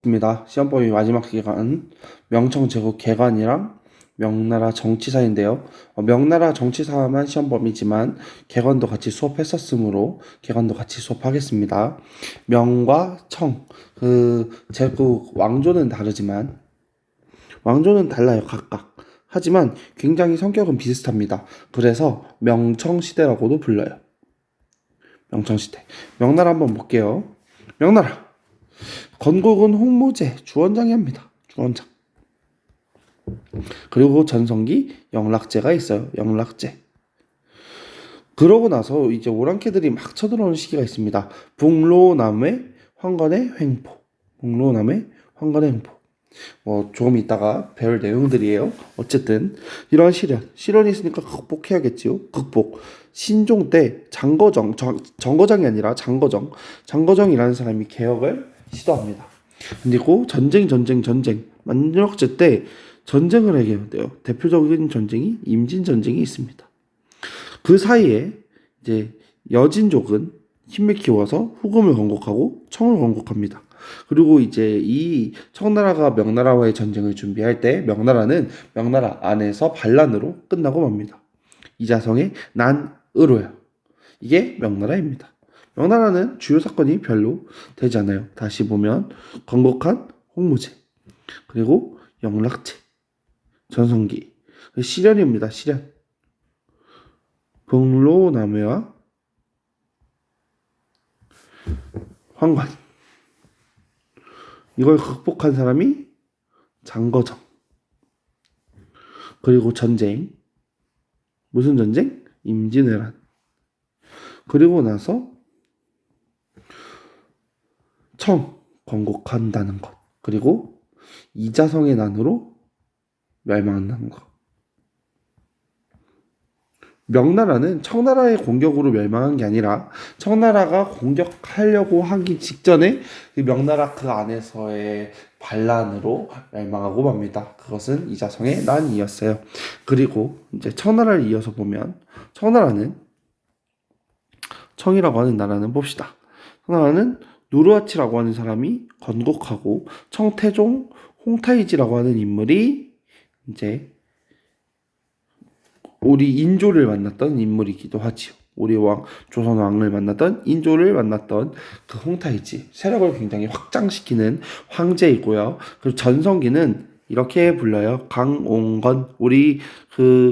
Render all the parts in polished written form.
입니다. 시험범위 마지막 기간 명청 제국 개관이랑 명나라 정치사인데요. 명나라 정치사만 시험범위지만 개관도 같이 수업했었으므로 개관도 같이 수업하겠습니다. 명과 청, 제국 왕조는 다르지만 왕조는 달라요, 각각. 하지만 굉장히 성격은 비슷합니다. 그래서 명청시대라고도 불러요. 명청시대. 명나라 한번 볼게요. 명나라. 건국은 홍무제 주원장이 합니다. 주원장. 그리고 전성기 영락제가 있어요. 영락제. 그러고 나서 이제 오랑캐들이 막 쳐들어오는 시기가 있습니다. 북로남의 황건의 횡포. 북로남의 황건의 횡포. 조금 있다가 배울 내용들이에요. 어쨌든 이러한 시련이 있으니까 극복해야겠지요. 극복. 신종 때 정거장이 아니라 장거정이라는 사람이 개혁을 시도합니다. 그리고 전쟁 만력제 때 전쟁을 하게 돼요. 대표적인 전쟁이 임진전쟁이 있습니다. 그 사이에 이제 여진족은 힘을 키워서 후금을 건국하고 청을 건국합니다. 그리고 이제 이 청나라가 명나라와의 전쟁을 준비할 때 명나라는 명나라 안에서 반란으로 끝나고 맙니다. 이자성의 난으로요. 이게 명나라입니다. 명나라는 주요 사건이 별로 되지 않아요. 다시 보면 건국한 홍무제, 그리고 영락제, 전성기, 시련입니다. 시련. 북로남해와 황관. 이걸 극복한 사람이 장거정. 그리고 전쟁. 무슨 전쟁? 임진왜란. 그리고 나서 청 건국한다는 것. 그리고 이자성의 난으로 멸망한다는 것. 명나라는 청나라의 공격으로 멸망한 게 아니라 청나라가 공격하려고 하기 직전에 명나라 그 안에서의 반란으로 멸망하고 맙니다. 그것은 이자성의 난이었어요. 그리고 이제 청나라를 이어서 보면 청나라는 청이라고 하는 나라는 봅시다. 청나라는 누르하치라고 하는 사람이 건국하고 청태종 홍타이지라고 하는 인물이 이제 우리 인조를 만났던 인물이기도 하지요. 우리 조선 왕을 만났던 인조를 만났던 그 홍타이지, 세력을 굉장히 확장시키는 황제이고요. 그리고 전성기는 이렇게 불러요. 강옹건. 우리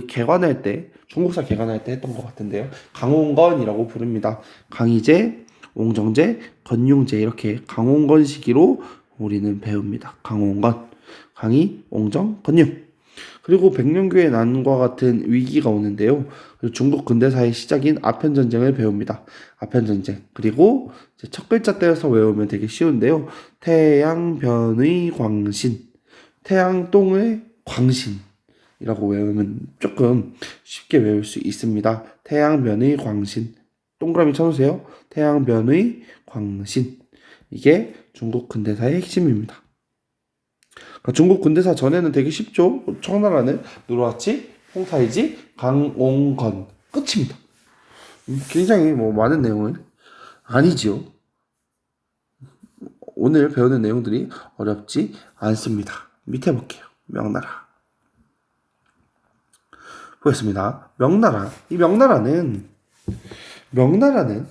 개관할 때, 중국사 개관할 때 했던 것 같은데요. 강옹건이라고 부릅니다. 강희제, 옹정제, 건융제, 이렇게 강옹건 시기로 우리는 배웁니다. 강옹건, 강희, 옹정, 건융. 그리고 백년교의 난과 같은 위기가 오는데요. 중국 근대사의 시작인 아편전쟁을 배웁니다. 아편전쟁. 그리고 첫 글자 떼어서 외우면 되게 쉬운데요. 태양변의 광신. 태양동의 광신이라고 외우면 조금 쉽게 외울 수 있습니다. 태양변의 광신. 동그라미 쳐놓으세요. 태양변의 광신. 이게 중국 근대사의 핵심입니다. 중국 근대사 전에는 되게 쉽죠. 청나라는 누르하치, 홍타이지, 강옹건. 끝입니다. 굉장히 많은 내용은 아니지요. 오늘 배우는 내용들이 어렵지 않습니다. 밑에 볼게요. 명나라. 보겠습니다. 명나라. 이 명나라는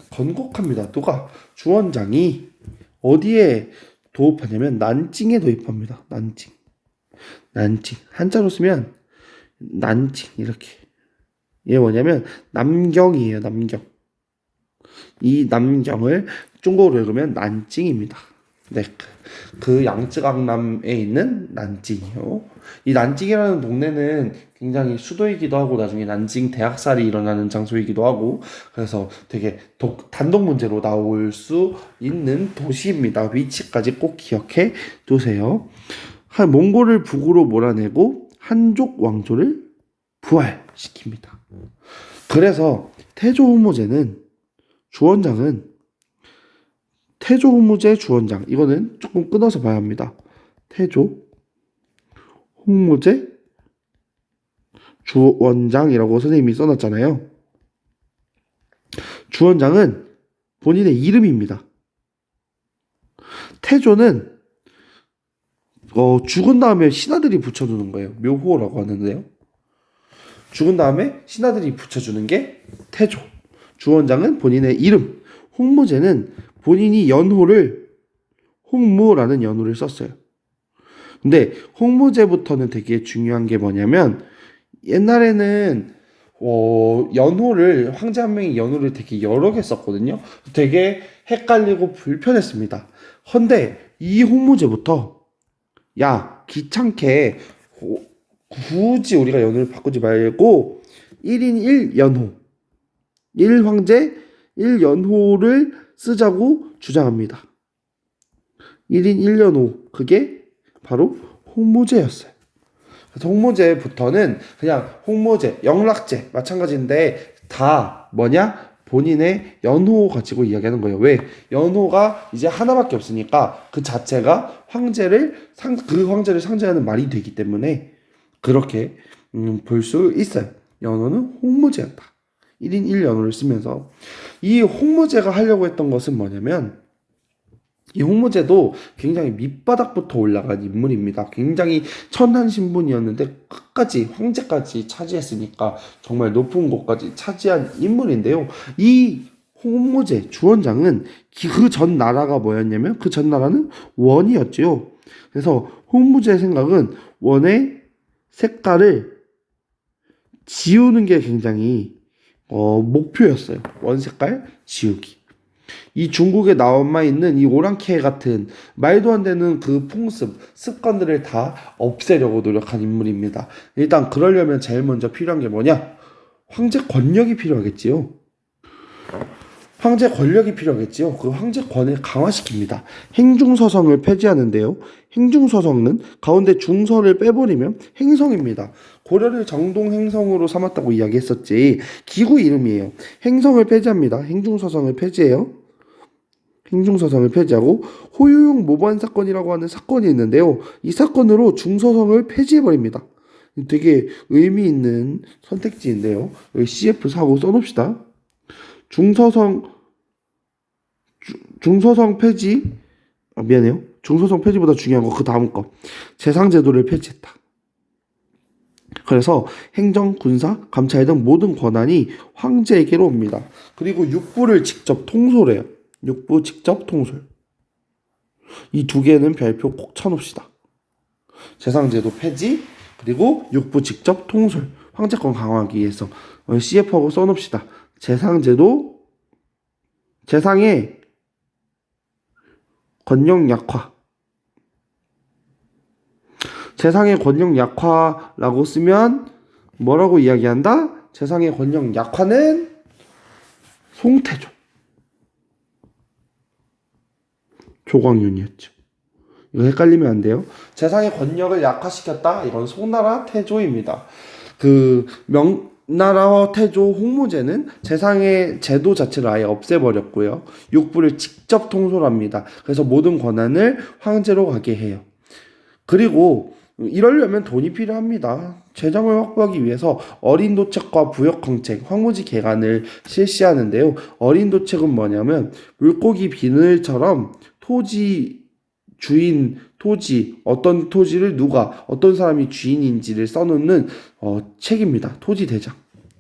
건국합니다. 누가? 주원장이 어디에 도입하냐면 난징에 도입합니다. 난징. 한자로 쓰면 난징 이렇게. 이게 뭐냐면 남경이에요. 남경. 이 남경을 중국어로 읽으면 난징입니다. 네, 그 양쯔강남에 있는 난징이요. 이 난징이라는 동네는 굉장히 수도이기도 하고 나중에 난징 대학살이 일어나는 장소이기도 하고 그래서 되게 단독 문제로 나올 수 있는 도시입니다. 위치까지 꼭 기억해 두세요. 몽골을 북으로 몰아내고 한족 왕조를 부활시킵니다. 그래서 태조 홍무제 주원장. 이거는 조금 끊어서 봐야 합니다. 태조 홍무제 주원장이라고 선생님이 써놨잖아요. 주원장은 본인의 이름입니다. 태조는 죽은 다음에 신하들이 붙여주는 거예요. 묘호라고 하는데요. 죽은 다음에 신하들이 붙여주는 게 태조. 주원장은 본인의 이름, 홍무제는 본인이 연호를 홍무라는 연호를 썼어요. 근데 홍무제부터는 되게 중요한 게 뭐냐면 옛날에는 연호를 황제 한 명이 연호를 되게 여러 개 썼거든요. 되게 헷갈리고 불편했습니다. 헌데 이 홍무제부터 야 귀찮게 굳이 우리가 연호를 바꾸지 말고 1인 1연호 1황제 1연호를 쓰자고 주장합니다. 1인 1연호 그게 바로 홍무제였어요. 그래서 홍무제부터는 그냥 홍무제, 영락제 마찬가지인데 다 뭐냐? 본인의 연호 가지고 이야기하는 거예요. 왜? 연호가 이제 하나밖에 없으니까 그 자체가 그 황제를 상징하는 말이 되기 때문에 그렇게 볼 수 있어요. 연호는 홍무제였다. 1인 1연호를 쓰면서 이 홍무제가 하려고 했던 것은 뭐냐면 이 홍무제도 굉장히 밑바닥부터 올라간 인물입니다. 굉장히 천한 신분이었는데 끝까지 황제까지 차지했으니까 정말 높은 곳까지 차지한 인물인데요. 이 홍무제 주원장은 그 전 나라가 뭐였냐면 그 전 나라는 원이었지요. 그래서 홍무제의 생각은 원의 색깔을 지우는 게 굉장히 목표였어요. 원 색깔 지우기. 이 중국에 남아 있는 이 오랑캐 같은 말도 안 되는 그 풍습, 습관들을 다 없애려고 노력한 인물입니다. 일단 그러려면 제일 먼저 필요한 게 뭐냐? 황제 권력이 필요하겠지요. 황제 권력이 필요하겠지요. 그 황제권을 강화시킵니다. 행중서성을 폐지하는데요. 행중서성은 가운데 중서를 빼버리면 행성입니다. 고려를 정동행성으로 삼았다고 이야기했었지. 기구 이름이에요. 행성을 폐지합니다. 행중서성을 폐지해요. 행중서성을 폐지하고 호유용 모반 사건이라고 하는 사건이 있는데요. 이 사건으로 중서성을 폐지해버립니다. 되게 의미 있는 선택지인데요. 여기 CF 사고 써놓읍시다. 중서성 폐지, 미안해요. 중서성 폐지보다 중요한 거 그 다음 거. 재상제도를 폐지했다. 그래서 행정, 군사, 감찰 등 모든 권한이 황제에게로 옵니다. 그리고 육부를 직접 통솔해요. 육부 직접 통솔. 이 두 개는 별표 꼭 쳐놓읍시다. 재상제도 폐지, 그리고 육부 직접 통솔. 황제권 강화하기 위해서 CF하고 써놓읍시다. 재상제도, 재상의 권력 약화. 재상의 권력 약화라고 쓰면 뭐라고 이야기한다? 재상의 권력 약화는 송태조. 조광윤이었죠. 이거 헷갈리면 안 돼요. 재상의 권력을 약화시켰다. 이건 송나라 태조입니다. 그 명나라와 태조 홍무제는 재상의 제도 자체를 아예 없애버렸고요. 육부를 직접 통솔합니다. 그래서 모든 권한을 황제로 가게 해요. 그리고 이러려면 돈이 필요합니다. 재정을 확보하기 위해서 어린 도책과 부역 황책, 황무지 개간을 실시하는데요. 어린 도책은 뭐냐면 물고기 비늘처럼 어떤 토지를 어떤 사람이 주인인지를 써놓는 책입니다. 토지 대장.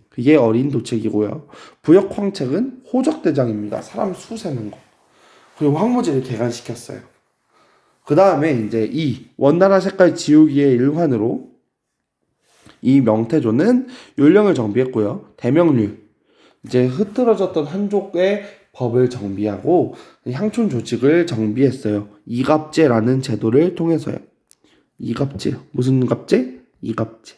그게 어린 도책이고요. 부역 황책은 호적 대장입니다. 사람 수 세는 거. 그리고 황무지를 개간시켰어요. 그 다음에 이제 이 원나라 색깔 지우기의 일환으로 이 명태조는 율령을 정비했고요. 대명률, 이제 흐트러졌던 한족의 법을 정비하고 향촌 조직을 정비했어요. 이갑제라는 제도를 통해서요. 이갑제, 무슨 갑제? 이갑제.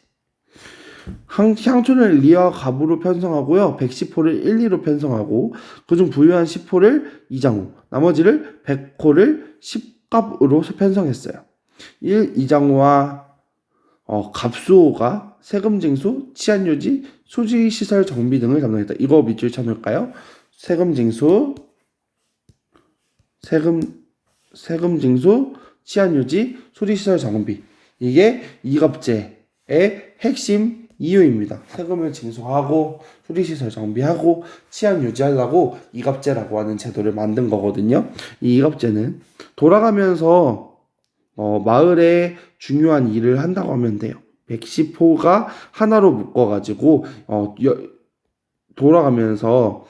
향촌을 리와 갑으로 편성하고요. 110호를 1, 2로 편성하고 그중 부유한 10호를 이장우, 나머지를 100호를 10갑으로 편성했어요. 1. 이장우와 갑수호가 세금 징수, 치안 유지, 수지 시설 정비 등을 담당했다. 이거 밑줄 쳐놓을까요? 세금 징수, 치안 유지, 수지 시설 정비. 이게 이갑제의 핵심 이유입니다. 세금을 징수하고 수리시설 정비하고 치안 유지하려고 이갑제라고 하는 제도를 만든 거거든요. 이 이갑제는 돌아가면서 마을에 중요한 일을 한다고 하면 돼요. 110호가 하나로 묶어가지고 돌아가면서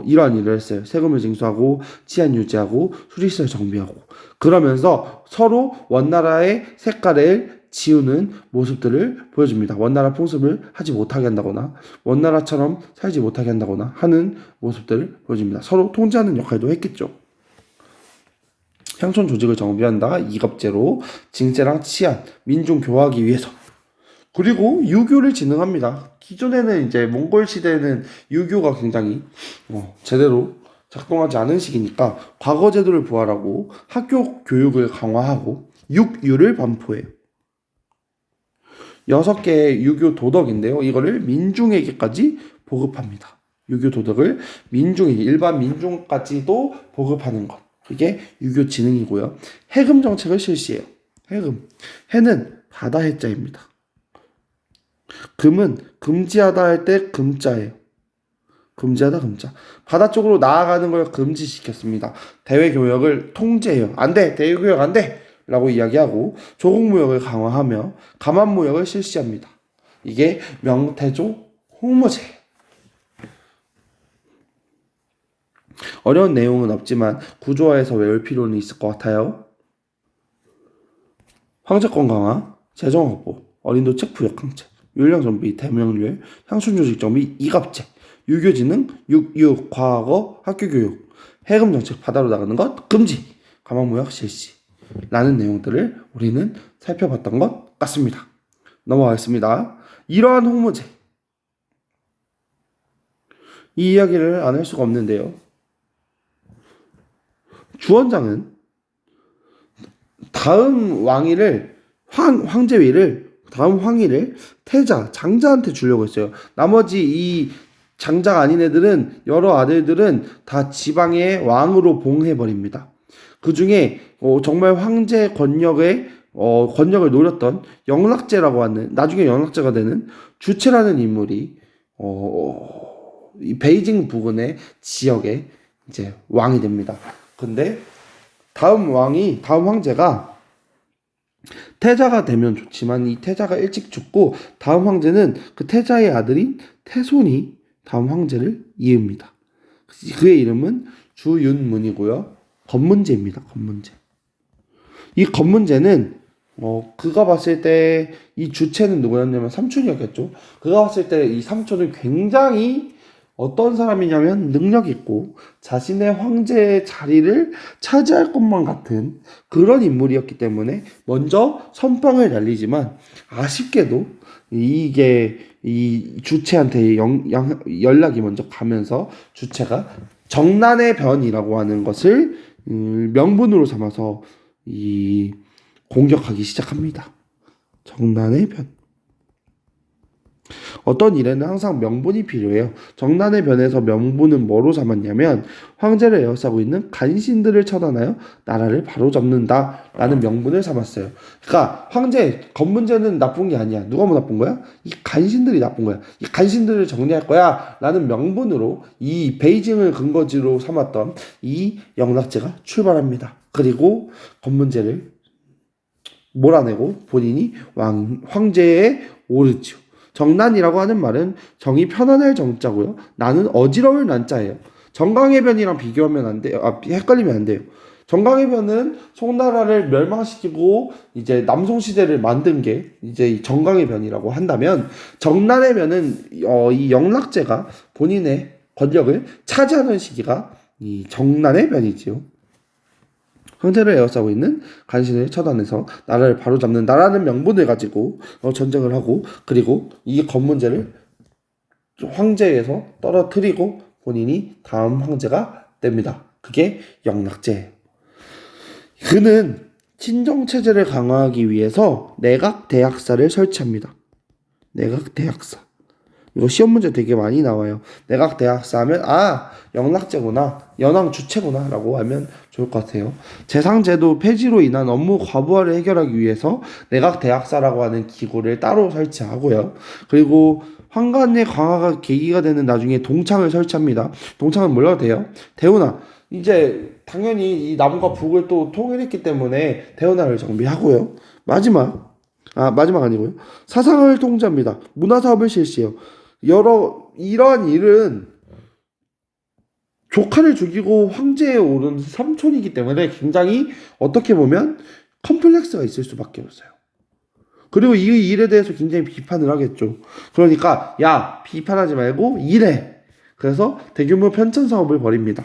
이러한 일을 했어요. 세금을 징수하고 치안 유지하고 수리시설 정비하고 그러면서 서로 원나라의 색깔을 지우는 모습들을 보여줍니다. 원나라 풍습을 하지 못하게 한다거나 원나라처럼 살지 못하게 한다거나 하는 모습들을 보여줍니다. 서로 통제하는 역할도 했겠죠. 향촌 조직을 정비한다. 이갑제로 징제랑 치안, 민중 교화하기 위해서. 그리고 유교를 진흥합니다. 기존에는 이제 몽골 시대에는 유교가 굉장히 제대로 작동하지 않은 시기니까 과거 제도를 부활하고 학교 교육을 강화하고 육유를 반포해요. 6개의 유교 도덕인데요. 이거를 민중에게까지 보급합니다. 유교 도덕을 민중에게, 일반 민중까지도 보급하는 것. 그게 유교 진흥이고요. 해금 정책을 실시해요. 해금. 해는 바다 해자입니다. 금은 금지하다 할 때 금자예요. 금지하다 금자. 바다 쪽으로 나아가는 걸 금지시켰습니다. 대외교역을 통제해요. 안 돼! 대외교역 안 돼! 라고 이야기하고 조국무역을 강화하며 감환무역을 실시합니다. 이게 명태조 홍무제예요. 어려운 내용은 없지만 구조화해서 외울 필요는 있을 것 같아요. 황제권 강화, 재정 확보, 어린도 체포 역항제, 율령 정비, 대명률, 향순 조직 정비, 이갑제, 유교 진흥, 육유, 과거, 학교 교육, 해금 정책, 바다로 나가는 것 금지, 감환무역 실시 라는 내용들을 우리는 살펴봤던 것 같습니다. 넘어가겠습니다. 이러한 홍무제, 이 이야기를 안 할 수가 없는데요. 주원장은 다음 왕위를 다음 황위를 태자, 장자한테 주려고 했어요. 나머지 이 장자가 아닌 애들은, 여러 아들들은 다 지방의 왕으로 봉해버립니다. 그 중에 정말 황제 권력을 노렸던 영락제라고 하는, 나중에 영락제가 되는 주체라는 인물이 이 베이징 부근의 지역에 이제 왕이 됩니다. 근데 다음 황제가 태자가 되면 좋지만 이 태자가 일찍 죽고 다음 황제는 그 태자의 아들인 태손이 다음 황제를 이읍니다. 그의 이름은 주윤문이고요. 건문제입니다. 건문제. 이 건문제는 그가 봤을 때 이 주체는 누구였냐면 삼촌이었겠죠. 그가 봤을 때 이 삼촌은 굉장히 어떤 사람이냐면 능력 있고 자신의 황제의 자리를 차지할 것만 같은 그런 인물이었기 때문에 먼저 선빵을 날리지만 아쉽게도 이게 이 주체한테 연락이 먼저 가면서 주체가 정난의 변이라고 하는 것을 명분으로 삼아서 이 공격하기 시작합니다. 정난의 변. 어떤 일에는 항상 명분이 필요해요. 정난의 변에서 명분은 뭐로 삼았냐면 황제를 에워싸고 있는 간신들을 처단하여 나라를 바로잡는다 라는 명분을 삼았어요. 그러니까 건문제는 나쁜 게 아니야. 누가 뭐 나쁜 거야? 이 간신들이 나쁜 거야. 이 간신들을 정리할 거야 라는 명분으로 이 베이징을 근거지로 삼았던 이 영락제가 출발합니다. 그리고 건문제를 몰아내고 본인이 황제에 오르죠. 정난이라고 하는 말은 정이 편안할 정자고요. 나는 어지러울 난자예요. 정강의 변이랑 비교하면 안 돼요. 헷갈리면 안 돼요. 정강의 변은 송나라를 멸망시키고 이제 남송 시대를 만든 게 이제 이 정강의 변이라고 한다면 정난의 변은 이 영락제가 본인의 권력을 차지하는 시기가 이 정난의 변이지요. 황제를 에워싸고 있는 간신을 처단해서 나라를 바로잡는다라는 명분을 가지고 전쟁을 하고 그리고 이 건문제를 황제에서 떨어뜨리고 본인이 다음 황제가 됩니다. 그게 영락제예요. 그는 친정체제를 강화하기 위해서 내각대학사를 설치합니다. 내각대학사. 이거 시험 문제 되게 많이 나와요. 내각대학사 하면 영락제구나, 연왕주체구나 라고 하면 좋을 것 같아요. 재상제도 폐지로 인한 업무 과부하를 해결하기 위해서 내각대학사라고 하는 기구를 따로 설치하고요. 그리고 황간의 강화가 계기가 되는 나중에 동창을 설치합니다. 동창은 몰라도 돼요. 대운하, 이제 당연히 이 남과 북을 또 통일했기 때문에 대원하를 정비하고요. 마지막 아니고요. 사상을 통제합니다. 문화 사업을 실시해요. 이러한 일은 조카를 죽이고 황제에 오른 삼촌이기 때문에 굉장히 어떻게 보면 컴플렉스가 있을 수밖에 없어요. 그리고 이 일에 대해서 굉장히 비판을 하겠죠. 그러니까 야, 비판하지 말고 일해. 그래서 대규모 편찬 사업을 벌입니다.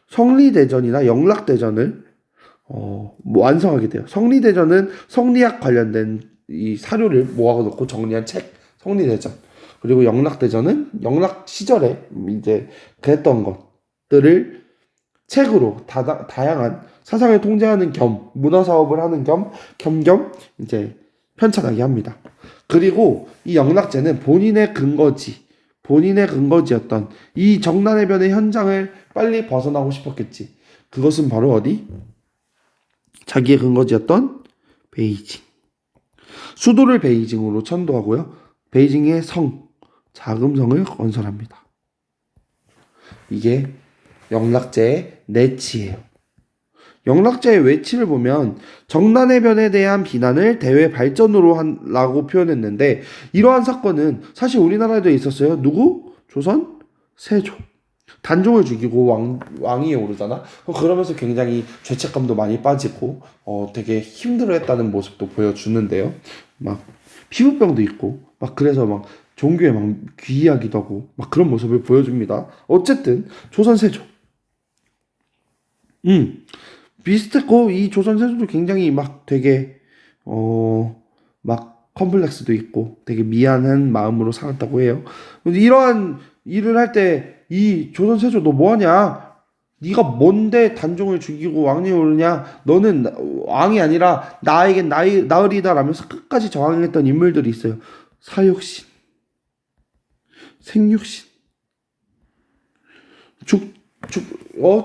성리대전이나 영락대전을 완성하게 돼요. 성리대전은 성리학 관련된 이 사료를 모아놓고 정리한 책, 성리대전. 그리고 영락대전은 영락 시절에 이제 그랬던 것들을 책으로 다양한 사상을 통제하는 겸 문화 사업을 하는 겸 이제 편찬하게 합니다. 그리고 이 영락제는 본인의 근거지였던 이 정난해변의 현장을 빨리 벗어나고 싶었겠지. 그것은 바로 어디? 자기의 근거지였던 베이징. 수도를 베이징으로 천도하고요. 베이징의 자금성을 건설합니다. 이게 영락제의 내치예요. 영락제의 외치를 보면 정난해변에 대한 비난을 대외 발전으로 한라고 표현했는데 이러한 사건은 사실 우리나라에도 있었어요. 누구? 조선 세조. 단종을 죽이고 왕위에 오르잖아. 그러면서 굉장히 죄책감도 많이 빠지고 되게 힘들어했다는 모습도 보여주는데요. 막 피부병도 있고 막 그래서 막 종교에 막 귀의하기도 하고 막 그런 모습을 보여줍니다. 어쨌든 조선 세조. 비슷했고 이 조선 세조도 굉장히 막 되게 막 컴플렉스도 있고 되게 미안한 마음으로 살았다고 해요. 이러한 일을 할 때 이 조선 세조 너 뭐하냐? 네가 뭔데 단종을 죽이고 왕위에 오르냐? 너는 왕이 아니라 나에겐 나으리다 라면서 끝까지 저항했던 인물들이 있어요. 사육신, 생육신,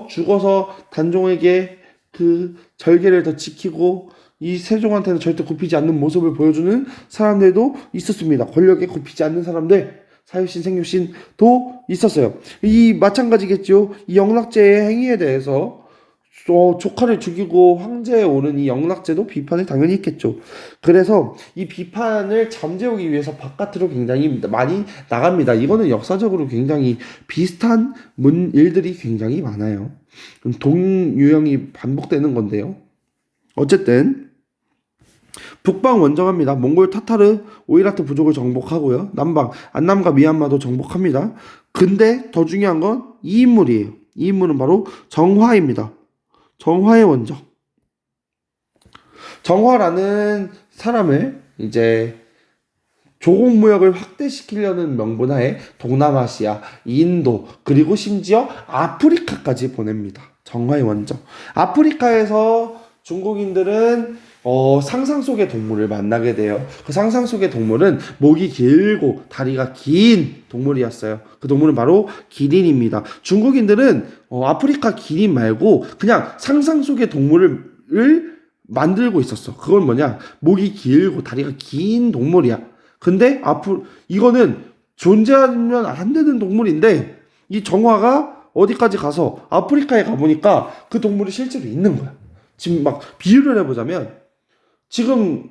죽어서 단종에게 그 절개를 더 지키고 이 세종한테는 절대 굽히지 않는 모습을 보여주는 사람들도 있었습니다. 권력에 굽히지 않는 사람들, 사유신, 생유신도 있었어요. 이 마찬가지겠죠. 이 영락제의 행위에 대해서 조카를 죽이고 황제에 오른 이 영락제도 비판을 당연히 했겠죠. 그래서 이 비판을 잠재우기 위해서 바깥으로 굉장히 많이 나갑니다. 이거는 역사적으로 굉장히 비슷한 일들이 굉장히 많아요. 동유형이 반복되는 건데요. 어쨌든 북방 원정합니다. 몽골 타타르 오이라트 부족을 정복하고요. 안남과 미얀마도 정복합니다. 근데 더 중요한 건 이 인물이에요. 이 인물은 바로 정화입니다. 정화의 원정. 정화라는 사람을 이제 조공무역을 확대시키려는 명분하에 동남아시아, 인도, 그리고 심지어 아프리카까지 보냅니다. 정화의 원정. 아프리카에서 중국인들은 상상 속의 동물을 만나게 돼요. 그 상상 속의 동물은 목이 길고 다리가 긴 동물이었어요. 그 동물은 바로 기린입니다. 중국인들은 아프리카 기린 말고 그냥 상상 속의 동물을 만들고 있었어. 그건 뭐냐? 목이 길고 다리가 긴 동물이야. 근데 이거는 존재하면 안 되는 동물인데 이 정화가 어디까지 가서 아프리카에 가보니까 그 동물이 실제로 있는 거야. 지금 막 비유를 해보자면 지금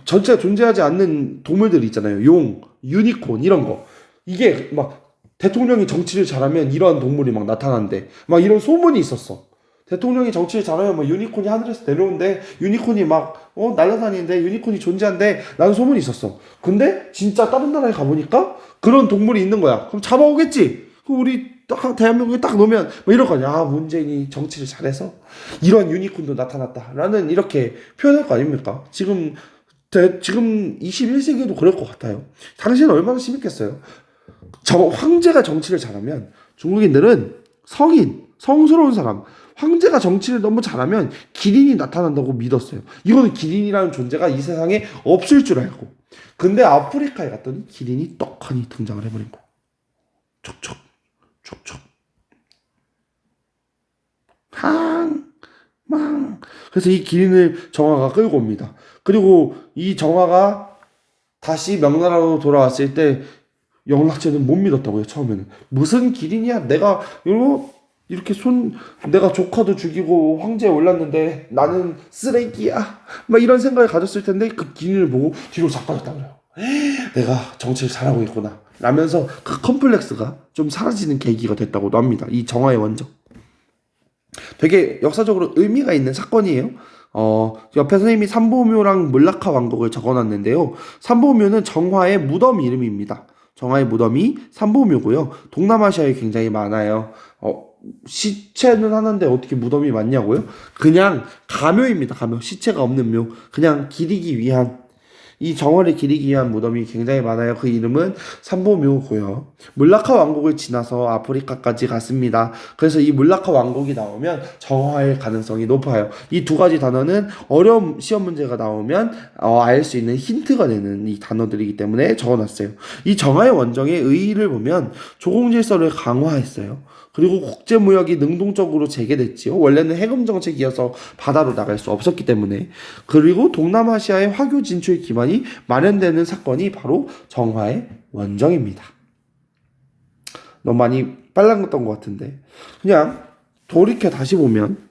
전체가 존재하지 않는 동물들 있잖아요. 용, 유니콘 이런 거. 이게 막 대통령이 정치를 잘하면 이러한 동물이 막 나타난대. 막 이런 소문이 있었어. 대통령이 정치를 잘하면 뭐 유니콘이 하늘에서 내려오는데 유니콘이 막 날아다니는데 유니콘이 존재한대 라는 소문이 있었어. 근데 진짜 다른 나라에 가보니까 그런 동물이 있는 거야. 그럼 잡아오겠지. 그럼 우리 딱 대한민국에 딱 놓으면 뭐 이럴 거 아니야. 아, 문재인이 정치를 잘해서 이런 유니콘도 나타났다 라는 이렇게 표현할 거 아닙니까? 지금 21세기에도 그럴 것 같아요. 당신은 얼마나 심했겠어요. 황제가 정치를 잘하면 중국인들은 성스러운 사람, 황제가 정치를 너무 잘하면 기린이 나타난다고 믿었어요. 이거는 기린이라는 존재가 이 세상에 없을 줄 알고. 근데 아프리카에 갔더니 기린이 떡하니 등장을 해버린 거. 촉촉. 망. 그래서 이 기린을 정화가 끌고 옵니다. 그리고 이 정화가 다시 명나라로 돌아왔을 때 영락제는 못 믿었다고요. 처음에는 무슨 기린이야? 내가 이거 이렇게 내가 조카도 죽이고 황제에 올랐는데 나는 쓰레기야. 막 이런 생각을 가졌을 텐데 그 기인을 보고 뒤로 자빠졌다 그래요. 내가 정치를 잘하고 있구나. 라면서 그 컴플렉스가 좀 사라지는 계기가 됐다고도 합니다. 이 정화의 원정. 되게 역사적으로 의미가 있는 사건이에요. 옆에 선생님이 삼보묘랑 몰라카 왕국을 적어놨는데요. 삼보묘는 정화의 무덤 이름입니다. 정화의 무덤이 삼보묘고요. 동남아시아에 굉장히 많아요. 시체는 하는데 어떻게 무덤이 많냐고요? 그냥 가묘입니다. 가묘. 시체가 없는 묘. 그냥 기리기 위한 이 정화를 기리기 위한 무덤이 굉장히 많아요. 그 이름은 삼보묘고요. 물라카 왕국을 지나서 아프리카까지 갔습니다. 그래서 이 물라카 왕국이 나오면 정화일 가능성이 높아요. 이 두 가지 단어는 어려운 시험 문제가 나오면 알 수 있는 힌트가 되는 이 단어들이기 때문에 적어놨어요. 이 정화의 원정의 의의를 보면 조공질서를 강화했어요. 그리고 국제무역이 능동적으로 재개됐지요. 원래는 해금 정책이어서 바다로 나갈 수 없었기 때문에. 그리고 동남아시아의 화교 진출 기반이 마련되는 사건이 바로 정화의 원정입니다. 너무 많이 빨랐던 것 같은데. 그냥 돌이켜 다시 보면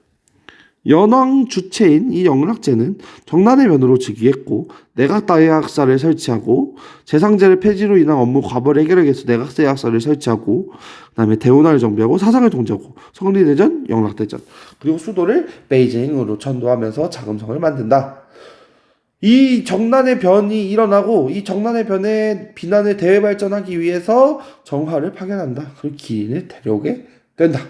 연왕 주체인 이 영락제는 정난의 변으로 즉위했고 내각대학사를 설치하고 재상제를 폐지로 인한 업무 과부를 해결하기 위해서 내각대학사를 설치하고 그다음에 대운하를 정비하고 사상을 통제하고 성리대전, 영락대전 그리고 수도를 베이징으로 천도하면서 자금성을 만든다. 이 정난의 변이 일어나고 이 정난의 변의 비난을 대외발전하기 위해서 정화를 파견한다. 그리고 기인을 데려오게 된다.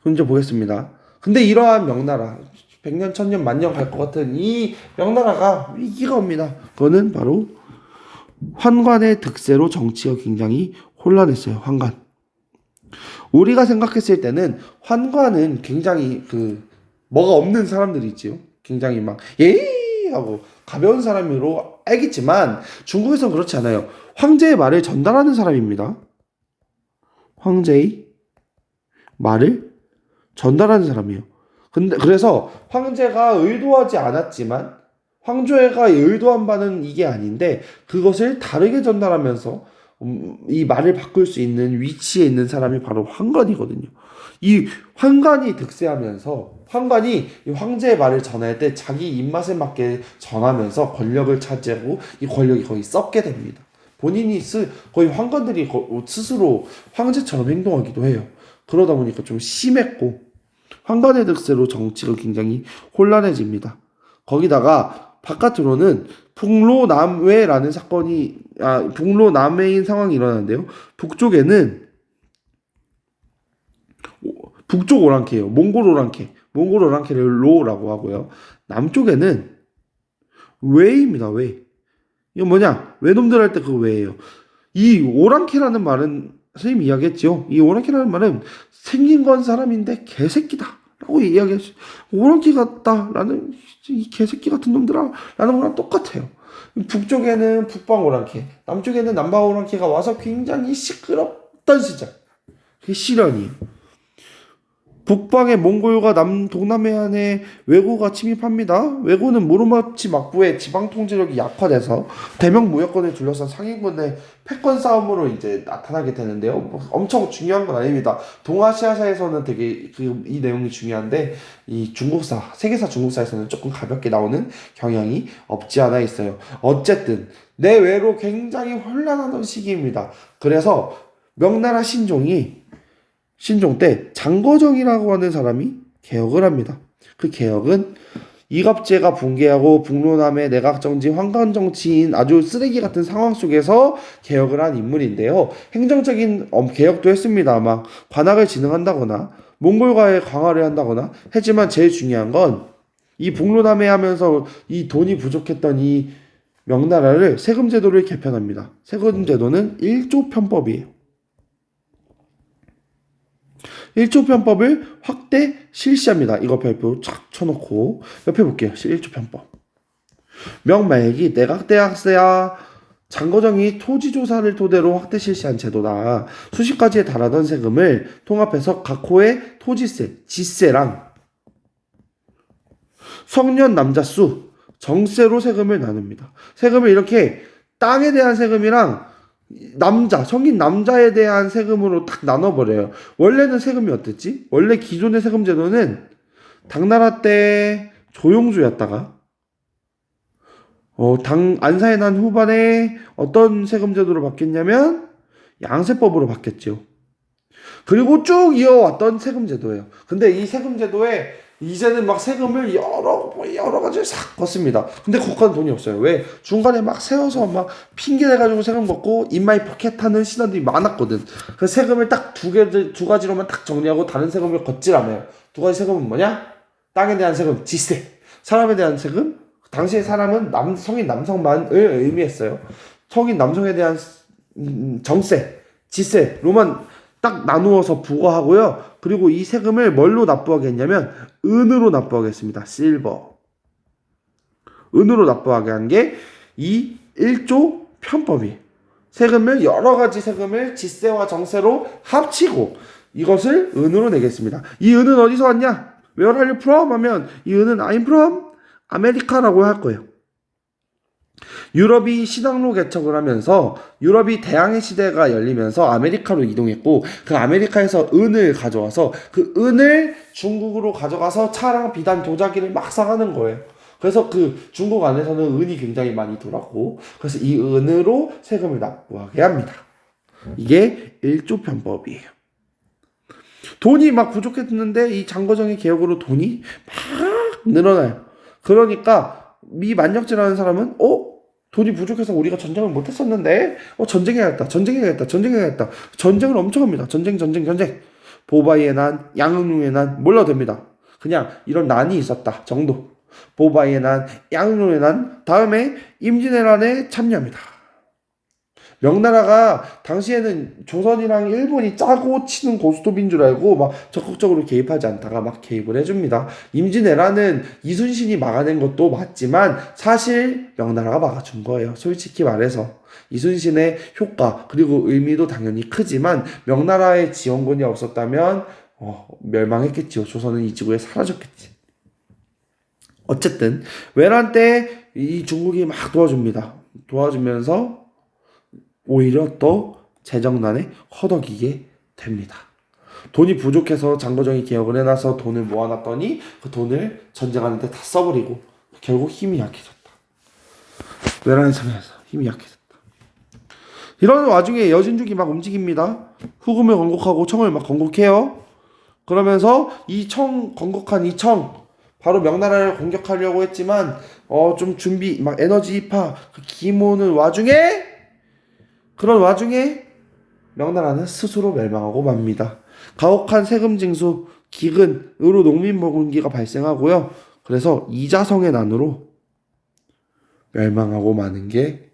문제 보겠습니다. 근데 이러한 명나라 100년, 1000년, 만년 갈 것 같은 이 명나라가 위기가 옵니다. 그거는 바로 환관의 득세로 정치가 굉장히 혼란했어요. 환관. 우리가 생각했을 때는 환관은 굉장히 뭐가 없는 사람들이 있지요. 굉장히 막 예이 하고 가벼운 사람으로 알겠지만 중국에서는 그렇지 않아요. 황제의 말을 전달하는 사람입니다. 황제의 말을 전달하는 사람이에요. 그래서 황제가 의도하지 않았지만 황제가 의도한 바는 이게 아닌데 그것을 다르게 전달하면서 이 말을 바꿀 수 있는 위치에 있는 사람이 바로 환관이거든요. 이 환관이 득세하면서 환관이 이 황제의 말을 전할 때 자기 입맛에 맞게 전하면서 권력을 차지하고 이 권력이 거의 썩게 됩니다. 본인이 거의 환관들이 스스로 황제처럼 행동하기도 해요. 그러다 보니까 좀 심했고 환관의 득세로 정치가 굉장히 혼란해집니다. 거기다가 바깥으로는 북로남회라는 북로남회인 상황이 일어나는데요. 북쪽 오랑캐예요. 몽골 오랑캐를 로라고 하고요. 남쪽에는 웨입니다. 웨. 이거 뭐냐? 외놈들 할 때 그 웨예요. 이 오랑캐라는 말은 선생님이 이야기했죠. 이 오랑캐라는 말은 생긴 건 사람인데 개새끼다 라고 이야기했어요. 오랑캐 같다라는 이 개새끼 같은 놈들아 라는 거랑 똑같아요. 북쪽에는 북방 오랑캐, 남쪽에는 남방 오랑캐가 와서 굉장히 시끄럽던 시절. 그게 실현이에요. 북방의 몽골과 동남해안에 왜구가 침입합니다. 왜구는 무르마치 막부의 지방 통제력이 약화돼서 대명 무역권을 둘러싼 상인군의 패권 싸움으로 이제 나타나게 되는데요. 뭐 엄청 중요한 건 아닙니다. 동아시아사에서는 되게 이 내용이 중요한데 이 세계사 중국사에서는 조금 가볍게 나오는 경향이 없지 않아 있어요. 어쨌든 내외로 굉장히 혼란하던 시기입니다. 그래서 명나라 신종 때 장거정이라고 하는 사람이 개혁을 합니다. 그 개혁은 이갑제가 붕괴하고 북로남의 내각정치, 황관정치인 아주 쓰레기 같은 상황 속에서 개혁을 한 인물인데요. 행정적인 개혁도 했습니다. 막 관학을 진흥한다거나 몽골과의 강화를 한다거나 했지만 제일 중요한 건 이 북로남에 하면서 이 돈이 부족했던 이 명나라를 세금제도를 개편합니다. 세금제도는 1조 편법이에요. 1조 편법을 확대 실시합니다. 이거 별표 착 쳐놓고 옆에 볼게요. 1조 편법. 명말기 내각대학세야 장거정이 토지조사를 토대로 확대 실시한 제도다. 수십 가지에 달하던 세금을 통합해서 각 호의 토지세, 지세랑 성년 남자 수, 정세로 세금을 나눕니다. 세금을 이렇게 땅에 대한 세금이랑 성인 남자에 대한 세금으로 딱 나눠버려요. 원래는 세금이 어땠지? 원래 기존의 세금 제도는 당나라 때 조용주였다가 안사에 난 후반에 어떤 세금 제도로 바뀌었냐면 양세법으로 바뀌었죠. 그리고 쭉 이어왔던 세금 제도예요. 근데 이 세금 제도에 이제는 막 세금을 여러 가지를 싹 걷습니다. 근데 국가는 돈이 없어요. 왜? 중간에 막 세워서 막 핑계 대가지고 세금 걷고 인마이 포켓 하는 신원들이 많았거든. 그 세금을 딱 두 가지로만 딱 정리하고 다른 세금을 걷질 않아요. 두 가지 세금은 뭐냐? 땅에 대한 세금, 지세. 사람에 대한 세금, 당시의 사람은 성인 남성만을 의미했어요. 성인 남성에 대한 정세, 지세로만 딱 나누어서 부과하고요. 그리고 이 세금을 뭘로 납부하게 했냐면 은으로 납부하게 했습니다. 실버. 은으로 납부하게 한 게 이 1조 편법이에요. 세금을 여러 가지 세금을 지세와 정세로 합치고 이것을 은으로 내겠습니다. 이 은은 어디서 왔냐? Where are you from? 하면 이 은은 I'm from 아메리카라고 할 거예요. 유럽이 시장로 개척을 하면서 유럽이 대항해 시대가 열리면서 아메리카로 이동했고 그 아메리카에서 은을 가져와서 그 은을 중국으로 가져가서 차랑 비단 도자기를 막 사가는 거예요. 그래서 그 중국 안에서는 은이 굉장히 많이 돌았고 그래서 이 은으로 세금을 납부하게 합니다. 이게 1조 편법이에요. 돈이 막 부족했는데 이 장거정의 개혁으로 돈이 막 늘어나요. 그러니까 미 만역제라는 사람은 돈이 부족해서 우리가 전쟁을 못했었는데 전쟁해야겠다. 전쟁을 엄청 합니다. 전쟁. 보바이의 난, 양흥룡의 난 몰라도 됩니다. 그냥 이런 난이 있었다 정도. 보바이의 난, 양흥룡의 난, 다음에 임진왜란에 참여합니다. 명나라가 당시에는 조선이랑 일본이 짜고 치는 고스톱인 줄 알고 막 적극적으로 개입하지 않다가 막 개입을 해줍니다. 임진왜란은 이순신이 막아낸 것도 맞지만 사실 명나라가 막아준 거예요. 솔직히 말해서. 이순신의 효과 그리고 의미도 당연히 크지만 명나라의 지원군이 없었다면 멸망했겠지요. 조선은 이 지구에 사라졌겠지. 어쨌든 외란 때 이 중국이 막 도와줍니다. 도와주면서 오히려 또 재정난에 허덕이게 됩니다. 돈이 부족해서 장거정이 개혁을 해놔서 돈을 모아놨더니 그 돈을 전쟁하는데 다 써버리고 결국 힘이 약해졌다. 외란에 참여해서 힘이 약해졌다. 이런 와중에 여진족이 막 움직입니다. 후금을 건국하고 청을 막 건국해요. 그러면서 이 청 건국한 이 청 바로 명나라를 공격하려고 했지만 좀 준비 막 에너지 입하 그 기모는 그런 와중에 명나라는 스스로 멸망하고 맙니다. 가혹한 세금 징수, 기근으로 농민봉기가 발생하고요. 그래서 이자성의 난으로 멸망하고 마는 게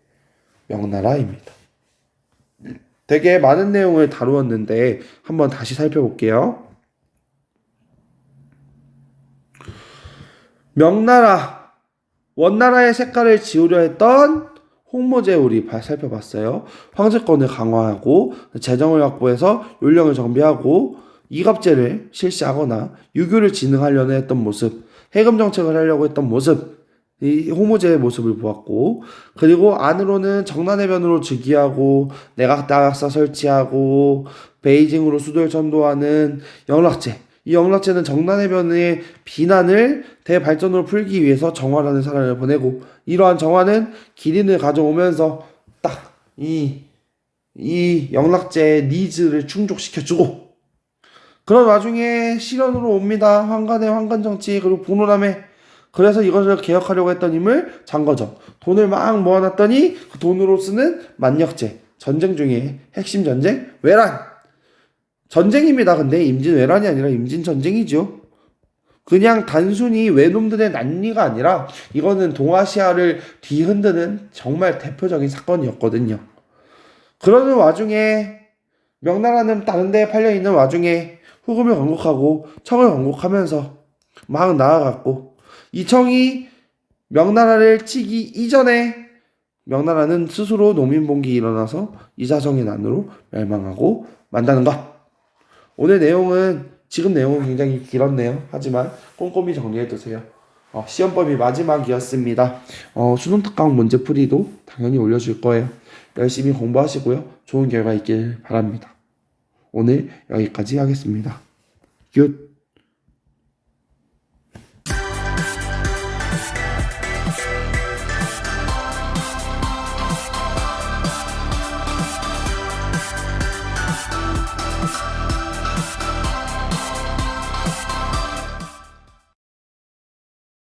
명나라입니다. 되게 많은 내용을 다루었는데 한번 다시 살펴볼게요. 명나라, 원나라의 색깔을 지우려 했던 홍모제 우리 살펴봤어요. 황제권을 강화하고 재정을 확보해서 요령을 정비하고 이갑제를 실시하거나 유교를 진흥하려는 했던 모습, 해금 정책을 하려고 했던 모습, 이 홍모제의 모습을 보았고 그리고 안으로는 정난해변으로 즉위하고 내각다각사 설치하고 베이징으로 수도를 전도하는 영락제, 이 영락제는 정난해변의 비난을 대발전으로 풀기 위해서 정화라는 사람을 보내고 이러한 정화는 기린을 가져오면서 딱 이 영락제의 니즈를 충족시켜주고 그런 와중에 실현으로 옵니다. 황간의 황간정치 그리고 분호남에 그래서 이것을 개혁하려고 했던 힘을 장거정 돈을 막 모아놨더니 그 돈으로 쓰는 만역제 전쟁 중에 핵심 전쟁 외란 전쟁입니다. 근데 임진왜란이 아니라 임진전쟁이죠. 그냥 단순히 외놈들의 난리가 아니라 이거는 동아시아를 뒤흔드는 정말 대표적인 사건이었거든요. 그러는 와중에 명나라는 다른 데에 팔려있는 와중에 후금을 건국하고 청을 건국하면서 막 나아갔고 이 청이 명나라를 치기 이전에 명나라는 스스로 농민봉기 일어나서 이자성의 난으로 멸망하고 만다는 것. 오늘 내용은 지금 내용은 굉장히 길었네요. 하지만 꼼꼼히 정리해두세요. 시험법이 마지막이었습니다. 수능특강 문제풀이도 당연히 올려줄 거예요. 열심히 공부하시고요. 좋은 결과 있길 바랍니다. 오늘 여기까지 하겠습니다. 굿!